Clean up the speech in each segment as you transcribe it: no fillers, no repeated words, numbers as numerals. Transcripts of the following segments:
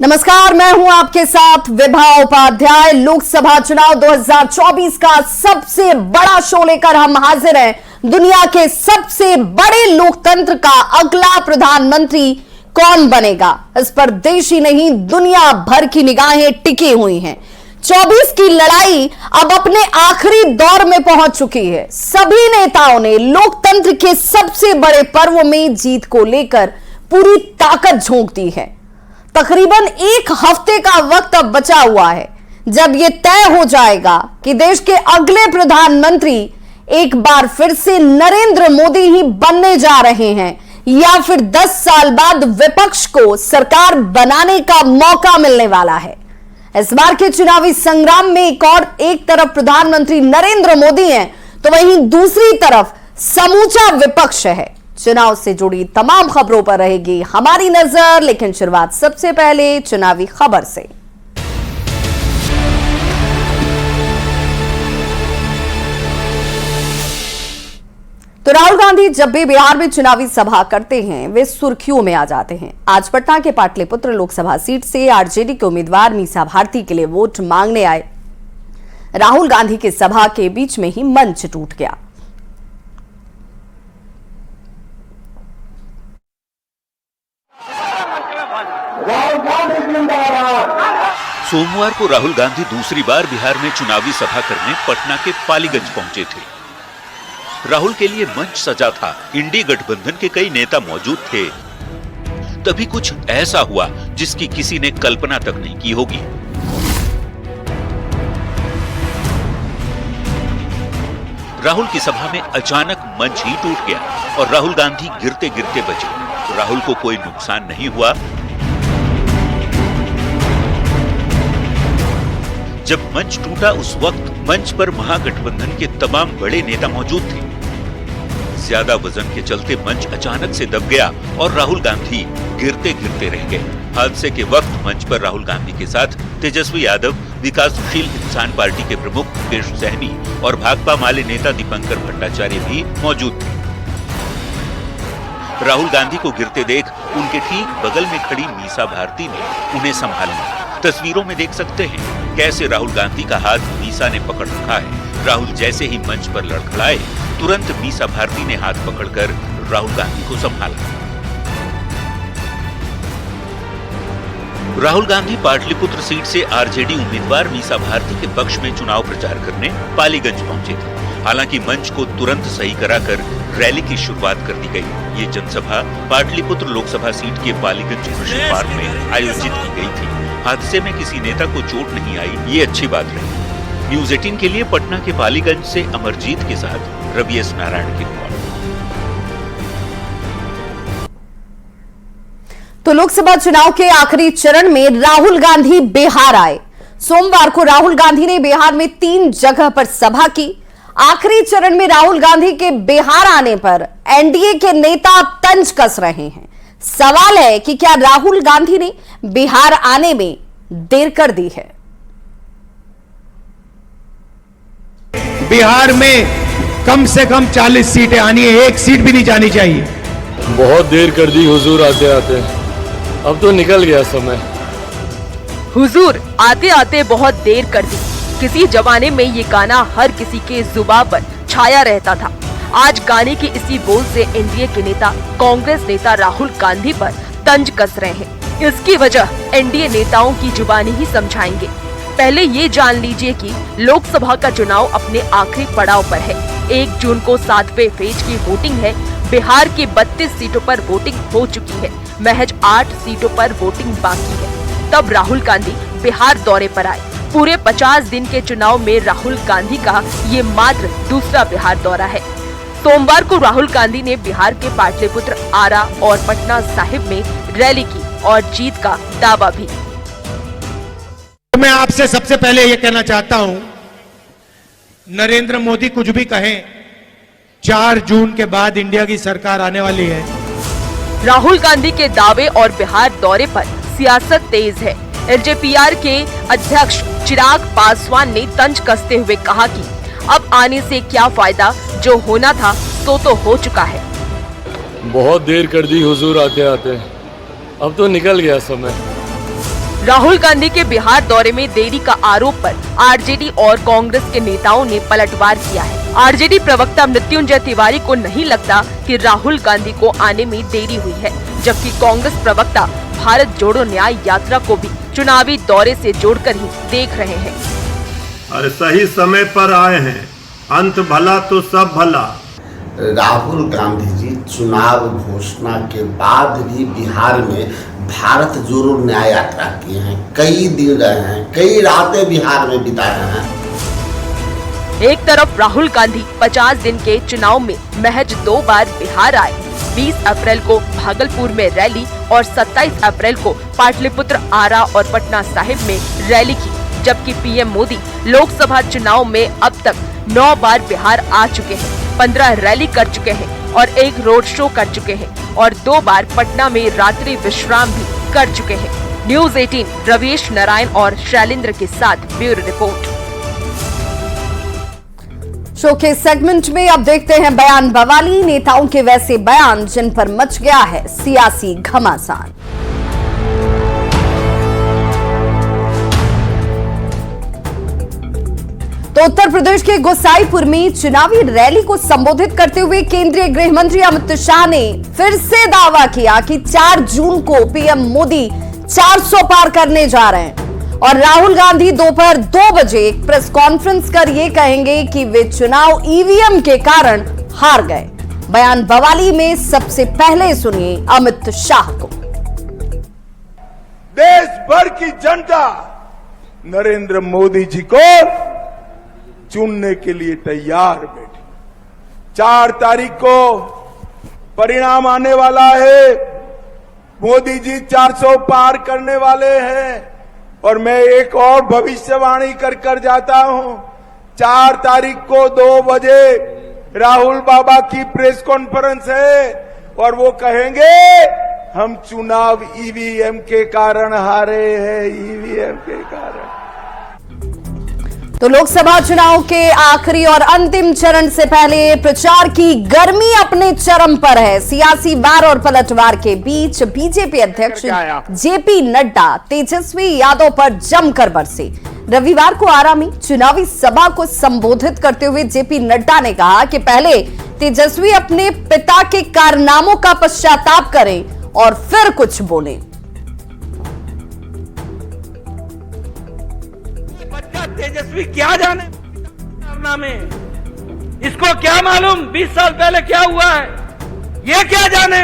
नमस्कार, मैं हूं आपके साथ विभा उपाध्याय। लोकसभा चुनाव 2024 का सबसे बड़ा शो लेकर हम हाजिर हैं। दुनिया के सबसे बड़े लोकतंत्र का अगला प्रधानमंत्री कौन बनेगा, इस पर देश ही नहीं दुनिया भर की निगाहें टिकी हुई हैं। 24 की लड़ाई अब अपने आखिरी दौर में पहुंच चुकी है। सभी नेताओं ने लोकतंत्र के सबसे बड़े पर्व में जीत को लेकर पूरी ताकत झोंक दी है। तकरीबन एक हफ्ते का वक्त अब बचा हुआ है जब यह तय हो जाएगा कि देश के अगले प्रधानमंत्री एक बार फिर से नरेंद्र मोदी ही बनने जा रहे हैं या फिर 10 साल बाद विपक्ष को सरकार बनाने का मौका मिलने वाला है। इस बार के चुनावी संग्राम में एक तरफ प्रधानमंत्री नरेंद्र मोदी हैं तो वहीं दूसरी तरफ समूचा विपक्ष है। चुनाव से जुड़ी तमाम खबरों पर रहेगी हमारी नजर, लेकिन शुरुआत सबसे पहले चुनावी खबर से। तो राहुल गांधी जब भी बिहार में चुनावी सभा करते हैं वे सुर्खियों में आ जाते हैं। आज पटना के पाटलिपुत्र लोकसभा सीट से आरजेडी के उम्मीदवार मीसा भारती के लिए वोट मांगने आए राहुल गांधी की सभा के बीच में ही मंच टूट गया। सोमवार को राहुल गांधी दूसरी बार बिहार में चुनावी सभा करने पटना के पालीगंज पहुंचे थे। राहुल के लिए मंच सजा था, इंडी गठबंधन के कई नेता मौजूद थे। तभी कुछ ऐसा हुआ जिसकी किसी ने कल्पना तक नहीं की होगी। राहुल की सभा में अचानक मंच ही टूट गया और राहुल गांधी गिरते गिरते बचे। राहुल को कोई नुकसान नहीं हुआ। जब मंच टूटा उस वक्त मंच पर महागठबंधन के तमाम बड़े नेता मौजूद थे। ज्यादा वजन के चलते मंच अचानक से दब गया और राहुल गांधी गिरते गिरते रह गए। हादसे के वक्त मंच पर राहुल गांधी के साथ तेजस्वी यादव, विकासशील इंसान पार्टी के प्रमुख मुकेश सहनी और भाकपा माले नेता दीपंकर भट्टाचार्य भी मौजूद थे। राहुल गांधी को गिरते देख उनके ठीक बगल में खड़ी मीसा भारती ने उन्हें संभाला। तस्वीरों में देख सकते हैं कैसे राहुल गांधी का हाथ मीसा ने पकड़ रखा है। राहुल जैसे ही मंच पर लड़खड़ाए तुरंत मीसा भारती ने हाथ पकड़कर राहुल गांधी को संभाला। राहुल गांधी पाटलिपुत्र सीट से आरजेडी उम्मीदवार मीसा भारती के पक्ष में चुनाव प्रचार करने पालीगंज पहुंचे थे। हालांकि मंच को तुरंत सही कराकर रैली की शुरुआत कर दी गई। ये जनसभा पाटलिपुत्र लोकसभा सीट के पालीगंज कृषि पार्क में आयोजित की गई थी। हादसे में किसी नेता को चोट नहीं आई, ये अच्छी बात रही। न्यूज़ 18 के लिए पटना के पालीगंज से अमरजीत के साथ रवि एस नारायण की रिपोर्ट। तो लोकसभा चुनाव के आखिरी चरण में राहुल गांधी बिहार आए। सोमवार को राहुल गांधी ने बिहार में 3 जगह पर सभा की। आखिरी चरण में राहुल गांधी के बिहार आने पर एनडीए के नेता तंज कस रहे हैं। सवाल है कि क्या राहुल गांधी ने बिहार आने में देर कर दी है। बिहार में कम से कम 40 सीटें आनी है, एक सीट भी नहीं जानी चाहिए। बहुत देर कर दी हुजूर आते आते, अब तो निकल गया समय। हुजूर आते आते बहुत देर कर दी। किसी जमाने में ये गाना हर किसी के जुबान पर छाया रहता था। आज गाने के इसी बोल से एनडीए के नेता कांग्रेस नेता राहुल गांधी पर तंज कस रहे हैं। इसकी वजह एनडीए नेताओं की जुबानी ही समझाएंगे। पहले ये जान लीजिए कि लोकसभा का चुनाव अपने आखिरी पड़ाव पर है। 1 जून को 7वें फेज की वोटिंग है। बिहार की 32 सीटों पर वोटिंग हो चुकी है। महज 8 सीटों पर वोटिंग बाकी है। तब राहुल गांधी बिहार दौरे पर आए। पूरे 50 दिन के चुनाव में राहुल गांधी का ये मात्र दूसरा बिहार दौरा है। सोमवार को राहुल गांधी ने बिहार के पाटलिपुत्र, आरा और पटना साहिब में रैली की और जीत का दावा भी। मैं आपसे सबसे पहले ये कहना चाहता हूं, नरेंद्र मोदी कुछ भी कहें, 4 जून के बाद इंडिया की सरकार आने वाली है। राहुल गांधी के दावे और बिहार दौरे पर सियासत तेज है। एलजेपीआर के अध्यक्ष चिराग पासवान ने तंज कसते हुए कहा कि अब आने से क्या फायदा, जो होना था तो हो चुका है। बहुत देर कर दी हुजूर आते आते, अब तो निकल गया समय। राहुल गांधी के बिहार दौरे में देरी का आरोप पर आरजेडी और कांग्रेस के नेताओं ने पलटवार किया है। आरजेडी प्रवक्ता मृत्युंजय तिवारी को नहीं लगता कि राहुल गांधी को आने में देरी हुई है, जबकि कांग्रेस प्रवक्ता भारत जोड़ो न्याय यात्रा को भी चुनावी दौरे से जोड़कर ही देख रहे हैं। अरे सही समय पर आए हैं, अंत भला तो सब भला। राहुल गांधी जी चुनाव घोषणा के बाद भी बिहार में भारत जोड़ो न्याय यात्रा किए हैं, कई दिन रहे हैं, कई रातें बिहार में बिताए हैं। एक तरफ राहुल गांधी 50 दिन के चुनाव में महज 2 बार बिहार आए, 20 अप्रैल को भागलपुर में रैली और 27 अप्रैल को पाटलिपुत्र, आरा और पटना साहिब में रैली की, जबकि पीएम मोदी लोकसभा चुनाव में अब तक 9 बार बिहार आ चुके हैं, 15 रैली कर चुके हैं और 1 रोड शो कर चुके हैं और 2 बार पटना में रात्रि विश्राम भी कर चुके हैं। न्यूज़ 18 रवीश नारायण और शैलेंद्र के साथ ब्यूरो रिपोर्ट। शो के सेगमेंट में अब देखते हैं बयान बवाली, नेताओं के वैसे बयान जिन पर मच गया है सियासी घमासान। तो उत्तर प्रदेश के गोसाईपुर में चुनावी रैली को संबोधित करते हुए केंद्रीय गृह मंत्री अमित शाह ने फिर से दावा किया कि 4 जून को पीएम मोदी 400 पार करने जा रहे हैं और राहुल गांधी दोपहर 2 बजे एक प्रेस कॉन्फ्रेंस कर ये कहेंगे कि वे चुनाव ईवीएम के कारण हार गए। बयान बवाली में सबसे पहले सुनिए अमित शाह को। देश भर की जनता नरेंद्र मोदी जी को चुनने के लिए तैयार बैठी। 4 तारीख को परिणाम आने वाला है, मोदी जी 400 पार करने वाले हैं और मैं एक और भविष्यवाणी कर जाता हूं। 4 तारीख को 2 बजे राहुल बाबा की प्रेस कॉन्फ्रेंस है और वो कहेंगे हम चुनाव ईवीएम के कारण हारे हैं, ईवीएम के कारण। तो लोकसभा चुनाव के आखिरी और अंतिम चरण से पहले प्रचार की गर्मी अपने चरम पर है। सियासी वार और पलटवार के बीच बीजेपी अध्यक्ष जेपी नड्डा तेजस्वी यादव पर जमकर बरसे। रविवार को आरा में चुनावी सभा को संबोधित करते हुए जेपी नड्डा ने कहा कि पहले तेजस्वी अपने पिता के कारनामों का पश्चाताप करें और फिर कुछ बोलें। तेजस्वी क्या जाने कारनामे, इसको क्या मालूम 20 साल पहले क्या हुआ है, ये क्या जाने।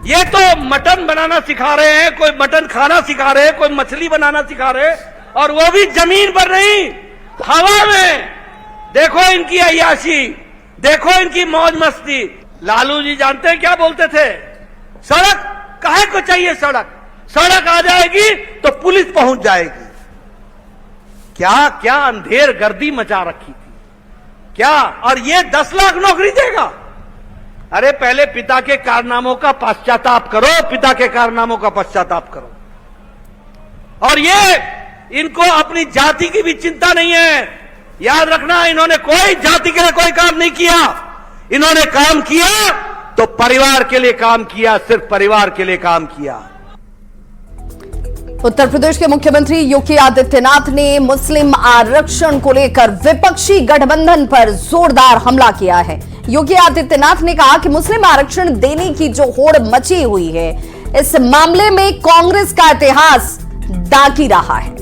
ये तो मटन बनाना सिखा रहे हैं, कोई मटन खाना सिखा रहे हैं, कोई मछली बनाना सिखा रहे हैं और वो भी जमीन पर नहीं, हवा में। देखो इनकी अय्याशी, देखो इनकी मौज मस्ती। लालू जी जानते हैं क्या बोलते थे, सड़क काहे को चाहिए, सड़क आ जाएगी तो पुलिस पहुंच जाएगी। क्या क्या अंधेर गर्दी मचा रखी थी क्या, और ये 10 लाख नौकरी देगा। अरे पहले पिता के कारनामों का पश्चाताप करो, पिता के कारनामों का पश्चाताप करो। और ये इनको अपनी जाति की भी चिंता नहीं है। याद रखना, इन्होंने कोई जाति के लिए कोई काम नहीं किया, इन्होंने काम किया तो परिवार के लिए काम किया, सिर्फ परिवार के लिए काम किया। उत्तर प्रदेश के मुख्यमंत्री योगी आदित्यनाथ ने मुस्लिम आरक्षण को लेकर विपक्षी गठबंधन पर जोरदार हमला किया है। योगी आदित्यनाथ ने कहा कि मुस्लिम आरक्षण देने की जो होड़ मची हुई है, इस मामले में कांग्रेस का इतिहास दागी रहा है।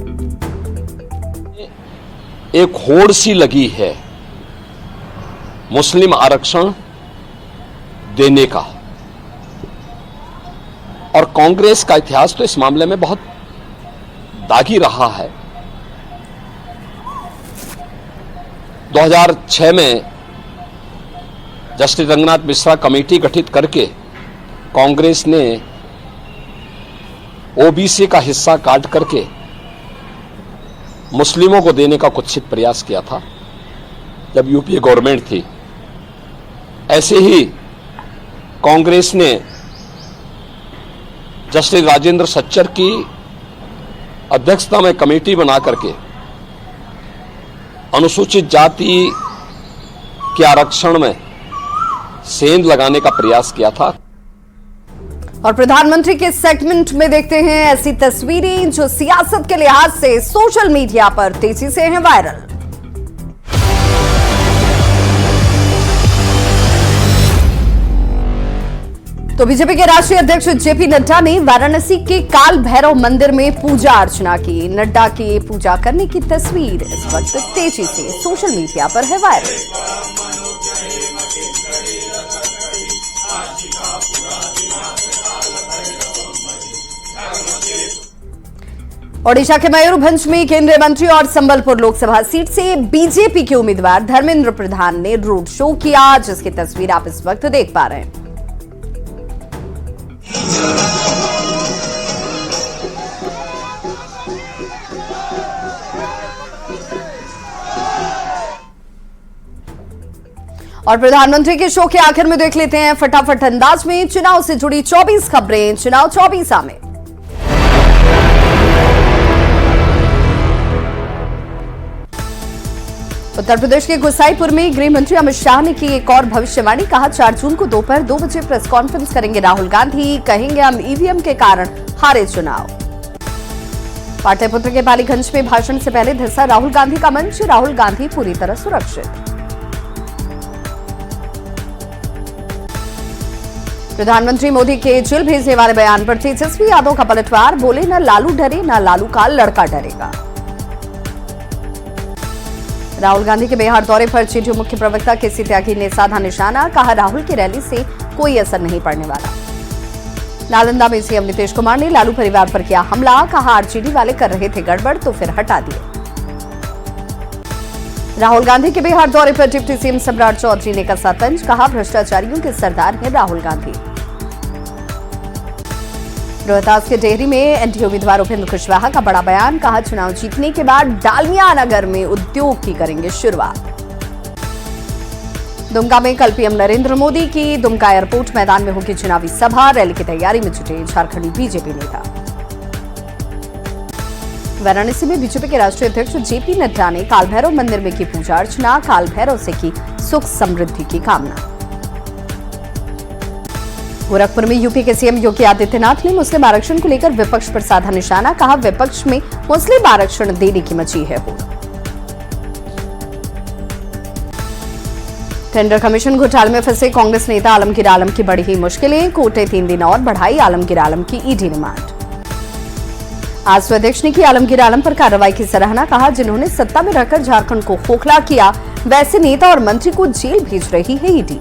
एक होड़ सी लगी है मुस्लिम आरक्षण देने का, और कांग्रेस का इतिहास तो इस मामले में बहुत दागी रहा है। 2006 में जस्टिस रंगनाथ मिश्रा कमेटी गठित करके कांग्रेस ने ओबीसी का हिस्सा काट करके मुस्लिमों को देने का कुत्सित प्रयास किया था जब यूपीए गवर्नमेंट थी। ऐसे ही कांग्रेस ने जस्टिस राजेंद्र सच्चर की अध्यक्षता में कमेटी बना करके अनुसूचित जाति के आरक्षण में सेंध लगाने का प्रयास किया था। और प्रधानमंत्री के सेगमेंट में देखते हैं ऐसी तस्वीरें जो सियासत के लिहाज से सोशल मीडिया पर तेजी से हैं वायरल। तो बीजेपी के राष्ट्रीय अध्यक्ष जेपी नड्डा ने वाराणसी के काल भैरव मंदिर में पूजा अर्चना की। नड्डा की पूजा करने की तस्वीर इस वक्त तेजी से सोशल मीडिया पर है वायरल। ओडिशा के मयूरभंज में केंद्रीय मंत्री और संबलपुर लोकसभा सीट से बीजेपी के उम्मीदवार धर्मेंद्र प्रधान ने रोड शो किया, जिसकी तस्वीर आप इस वक्त देख पा रहे हैं। और प्रधानमंत्री के शो के आखिर में देख लेते हैं फटाफट अंदाज में चुनाव से जुड़ी 24 खबरें चुनाव 24 में। उत्तर प्रदेश के गुसाईपुर में गृह मंत्री अमित शाह ने की एक और भविष्यवाणी। कहा 4 जून को दोपहर 2 बजे प्रेस कॉन्फ्रेंस करेंगे राहुल गांधी, कहेंगे हम ईवीएम के कारण हारे चुनाव। पाटलिपुत्र के पालीगंज में भाषण से पहले धंसा राहुल गांधी का मंच, राहुल गांधी पूरी तरह सुरक्षित। प्रधानमंत्री मोदी के जेल भेजने वाले बयान पर तेजस्वी यादव का पलटवार, बोले न लालू डरे न लालू का लड़का डरेगा। राहुल गांधी के बिहार दौरे पर जेडीयू मुख्य प्रवक्ता केसी त्यागी ने साधा निशाना। कहा राहुल की रैली से कोई असर नहीं पड़ने वाला। नालंदा में सीएम नीतीश कुमार ने लालू परिवार पर किया हमला। कहा आरजेडी वाले कर रहे थे गड़बड़ तो फिर हटा दिए। राहुल गांधी के बिहार दौरे पर डिप्टी सीएम सम्राट चौधरी ने कसा तंज। कहा भ्रष्टाचारियों के सरदार हैं राहुल गांधी। रोहतास के डेहरी में एनडीए उम्मीदवार उपेंद्र कुशवाहा का बड़ा बयान। कहा चुनाव जीतने के बाद डालमिया नगर में उद्योग की करेंगे शुरुआत। दुमका में कल पीएम नरेंद्र मोदी की दुमका एयरपोर्ट मैदान में होगी चुनावी सभा। रैली की तैयारी में जुटे झारखंडी बीजेपी नेता। वाराणसी में बीजेपी के राष्ट्रीय अध्यक्ष जेपी नड्डा ने काल भैरव मंदिर में की पूजा अर्चना। काल भैरव से की सुख समृद्धि की कामना। गोरखपुर में यूपी के सीएम योगी आदित्यनाथ ने मुस्लिम आरक्षण को लेकर विपक्ष पर साधा निशाना। कहा विपक्ष में मुस्लिम आरक्षण देने की मची है होड़। टेंडर कमीशन घोटाले में फंसे कांग्रेस नेता आलमगीर आलम की बढ़ी मुश्किलें। कोर्ट ने 3 दिन और बढ़ाई आलमगीर आलम की ईडी रिमांड। आजसू अध्यक्ष ने की आलमगीर आलम पर कार्रवाई की सराहना। कहा जिन्होंने सत्ता में रहकर झारखंड को खोखला किया, वैसे नेता और मंत्री को जेल भेज रही है ईडी।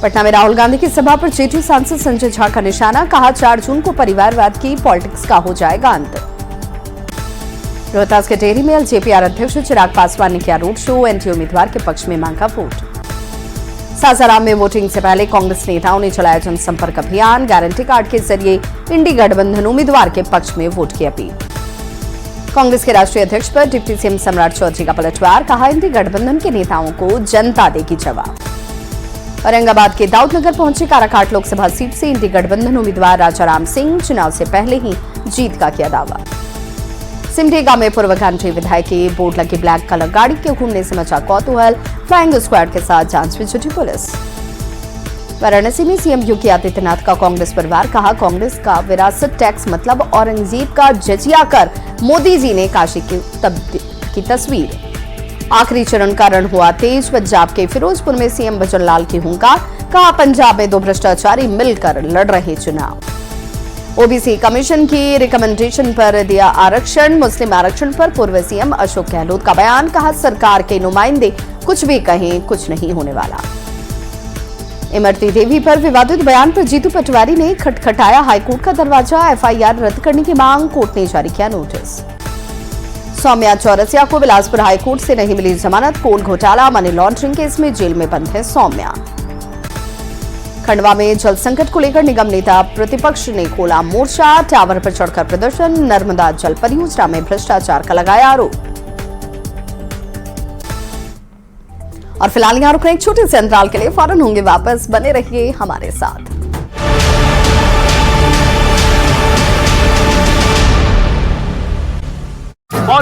पटना में राहुल गांधी की सभा पर जेडीयू सांसद संजय झा का निशाना। कहा 4 जून को परिवारवाद की पॉलिटिक्स का हो जाएगा अंत। रोहतास के डेहरी में एलजेपीआर अध्यक्ष चिराग पासवान ने किया रोड शो। एनडीए उम्मीदवार के पक्ष में मांगा वोट। सासाराम में वोटिंग से पहले कांग्रेस नेताओं ने चलाया जनसंपर्क अभियान। गारंटी कार्ड के जरिए इंडी गठबंधन उम्मीदवार के पक्ष में वोट की अपील। कांग्रेस के राष्ट्रीय अध्यक्ष पर डिप्टी सीएम सम्राट चौधरी का पलटवार। कहा इंडी गठबंधन के नेताओं को जनता देगी जवाब। औरंगाबाद के दाऊदनगर पहुंचे काराकाट लोकसभा सीट से इंडी गठबंधन उम्मीदवार राजाराम सिंह। चुनाव से पहले ही जीत का किया दावा। सिमडेगा में पूर्व घंटे विधायक की बोर्ड लगी ब्लैक कलर गाड़ी के घूमने से मचा कौतूहल। फ्लाइंग स्क्वाड के साथ जांच में जुटी पुलिस। वाराणसी में सीएम योगी आदित्यनाथ का कांग्रेस परिवार। कहा कांग्रेस का विरासत टैक्स मतलब औरंगजेब का जजिया कर मोदी जी ने काशी की तस्वीर। आखिरी चरण का रण हुआ तेज। पंजाब के फिरोजपुर में सीएम भजनलाल की हुंकार। कहा पंजाब में 2 भ्रष्टाचारी मिलकर लड़ रहे चुनाव। ओबीसी कमीशन की रिकमेंडेशन पर दिया आरक्षण। मुस्लिम आरक्षण पर पूर्व सीएम अशोक गहलोत का बयान। कहा सरकार के नुमाइंदे कुछ भी कहें, कुछ नहीं होने वाला। इमरती देवी पर विवादित बयान पर जीतू पटवारी ने खटखटाया हाईकोर्ट का दरवाजा। एफआईआर रद्द करने की मांग। कोर्ट ने जारी किया नोटिस। सौम्या चौरसिया को बिलासपुर हाईकोर्ट से नहीं मिली जमानत। कोल घोटाला मनी लॉन्ड्रिंग केस में जेल में बंद है सौम्या। खंडवा में जल संकट को लेकर निगम नेता प्रतिपक्ष ने खोला मोर्चा। टावर पर चढ़कर प्रदर्शन। नर्मदा जल परियोजना में भ्रष्टाचार का लगाया आरोप। और फिलहाल यहाँ रुकने एक छोटे से अंतराल के लिए फौरन होंगे वापस। बने रहिए हमारे साथ।